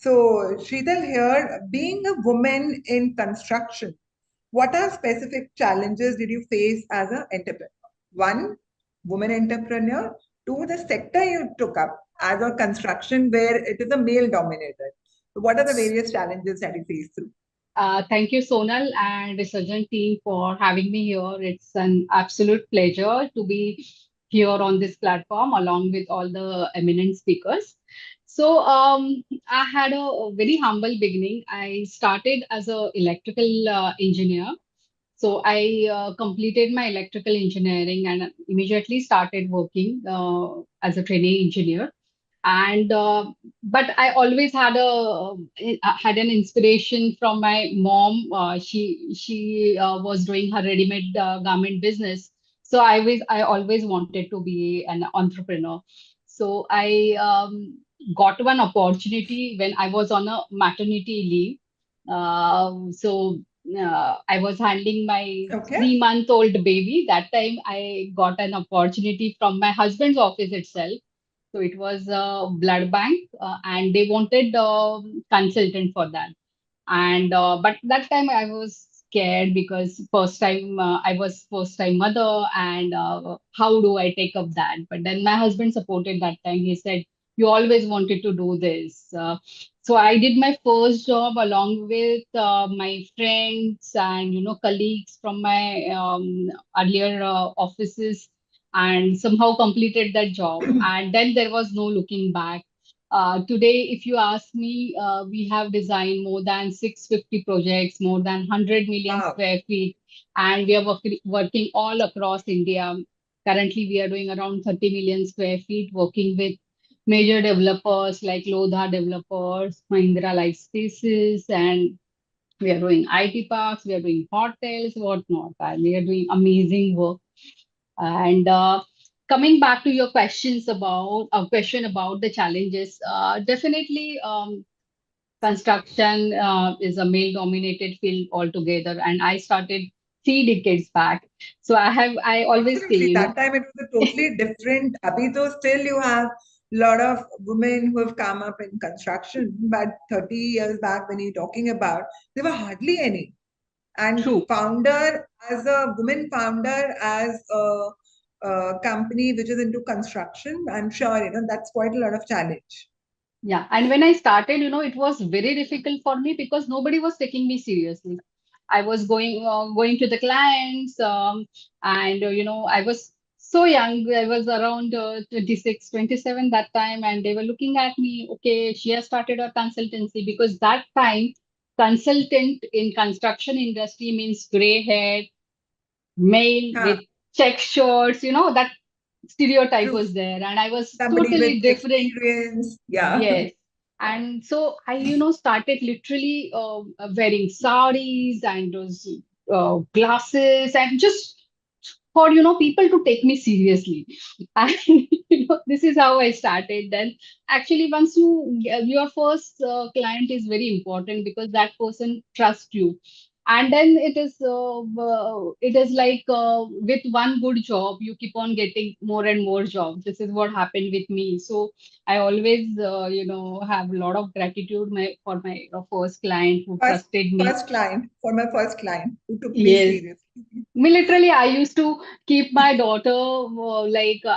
So, Sheetal here, being a woman in construction, what are specific challenges did you face as an entrepreneur? One, woman entrepreneur. Two, the sector you took up as a construction where it is a male dominated. So what are the various challenges that you face through? Thank you, Sonal and Resurgent team for having me here. It's an absolute pleasure to be here on this platform along with all the eminent speakers. I had a very humble beginning. I started as an electrical engineer. So I completed my electrical engineering and immediately started working as a trainee engineer. And But I always had an inspiration from my mom. She was doing her ready-made garment business. So I always wanted to be an entrepreneur. So I got one opportunity when I was on a maternity leave. I was handling my Okay. 3-month-old baby. That time I got an opportunity from my husband's office itself. So it was a blood bank, and they wanted consultant for that. And But that time I was scared because first time I was first time mother, and how do I take up that? But then my husband supported that time. He said, "You always wanted to do this." So I did my first job along with my friends and colleagues from my earlier offices, and somehow completed that job. And then there was no looking back. Today, if you ask me, we have designed more than 650 projects, more than 100 million Wow. square feet, and we are working all across India. Currently, we are doing around 30 million square feet, working with major developers like Lodha developers, Mahindra Life Spaces, and we are doing IT parks, we are doing hotels, whatnot, and we are doing amazing work. And Coming back to your questions about a question about the challenges, definitely construction is a male-dominated field altogether, and I started 3 decades back. So I always say, Absolutely. That time it was a totally different. Abhi though still you have a lot of women who have come up in construction, but 30 years back when you're talking about, there were hardly any. And true. founder as a woman founder as a company which is into construction, I'm sure that's quite a lot of challenge. Yeah, and when I started, it was very difficult for me because nobody was taking me seriously. I was going to the clients, and I was so young. I was around 26, 27 that time, and they were looking at me. Okay, she has started her consultancy because that time consultant in construction industry means gray hair, male Huh, with check shirts. That stereotype true. was there, and I was Somebody with totally different. experience. Yeah. Yes. And so I, started literally wearing saris and those glasses, and just for, people to take me seriously. And, this is how I started. Then actually, once your first client is very important because that person trusts you. And then it is like with one good job, you keep on getting more and more jobs. This is what happened with me. So I always, have a lot of gratitude for my first client who First, trusted me. first client, for my first client who took me Yes. seriously. Me literally, I used to keep my daughter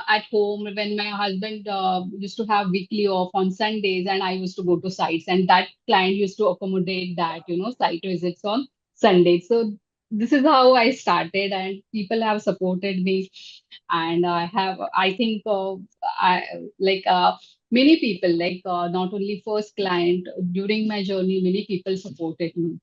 at home when my husband used to have weekly off on Sundays, and I used to go to sites, and that client used to accommodate that, site visits on Sundays. So this is how I started, and people have supported me, and I think, I like many people, not only first client during my journey, many people supported me.